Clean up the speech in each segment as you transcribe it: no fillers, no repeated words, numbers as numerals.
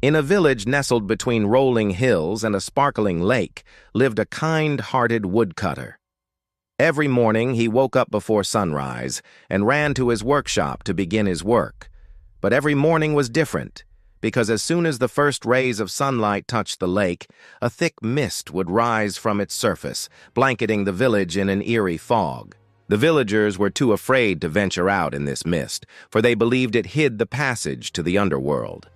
In a village nestled between rolling hills and a sparkling lake lived a kind-hearted woodcutter. Every morning he woke up before sunrise and ran to his workshop to begin his work. But every morning was different, because as soon as the first rays of sunlight touched the lake, a thick mist would rise from its surface, blanketing the village in an eerie fog. The villagers were too afraid to venture out in this mist, for they believed it hid the passage to the underworld.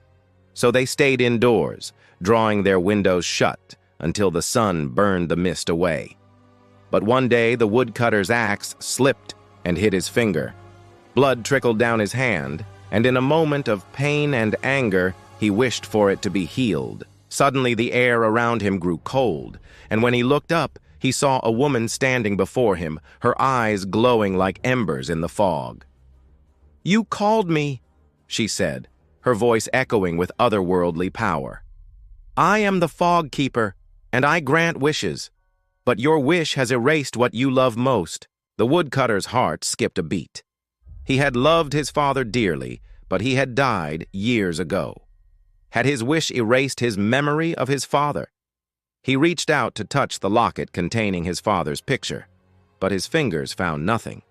So they stayed indoors, drawing their windows shut until the sun burned the mist away. But one day the woodcutter's axe slipped and hit his finger. Blood trickled down his hand, and in a moment of pain and anger, he wished for it to be healed. Suddenly the air around him grew cold, and when he looked up, he saw a woman standing before him, her eyes glowing like embers in the fog. "You called me," she said, her voice echoing with otherworldly power. "I am the Fog Keeper, and I grant wishes. But your wish has erased what you love most." The woodcutter's heart skipped a beat. He had loved his father dearly, but he had died years ago. Had his wish erased his memory of his father? He reached out to touch the locket containing his father's picture, but his fingers found nothing.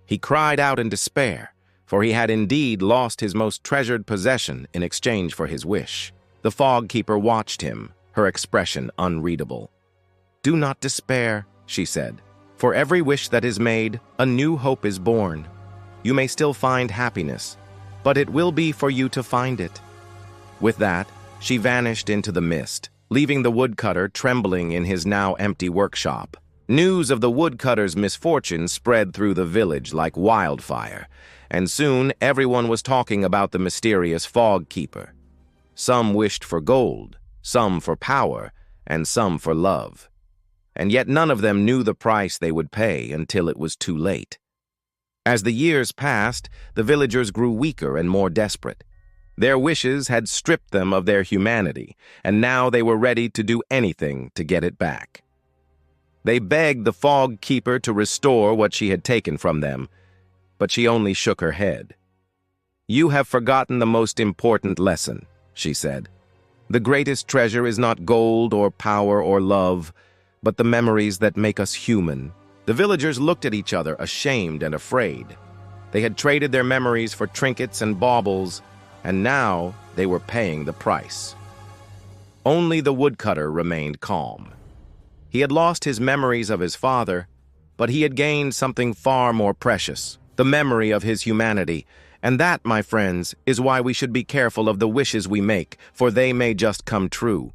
He cried out in despair, for he had indeed lost his most treasured possession in exchange for his wish. The Fog Keeper watched him, her expression unreadable. "Do not despair," she said. "For every wish that is made, a new hope is born. You may still find happiness, but it will be for you to find it." With that, she vanished into the mist, leaving the woodcutter trembling in his now empty workshop. News of the woodcutter's misfortune spread through the village like wildfire, and soon everyone was talking about the mysterious Fog Keeper. Some wished for gold, some for power, and some for love. And yet none of them knew the price they would pay until it was too late. As the years passed, the villagers grew weaker and more desperate. Their wishes had stripped them of their humanity, and now they were ready to do anything to get it back. They begged the Fog Keeper to restore what she had taken from them, but she only shook her head. "You have forgotten the most important lesson," she said. "The greatest treasure is not gold or power or love, but the memories that make us human." The villagers looked at each other, ashamed and afraid. They had traded their memories for trinkets and baubles, and now they were paying the price. Only the woodcutter remained calm. He had lost his memories of his father, but he had gained something far more precious, the memory of his humanity. And that, my friends, is why we should be careful of the wishes we make, for they may just come true.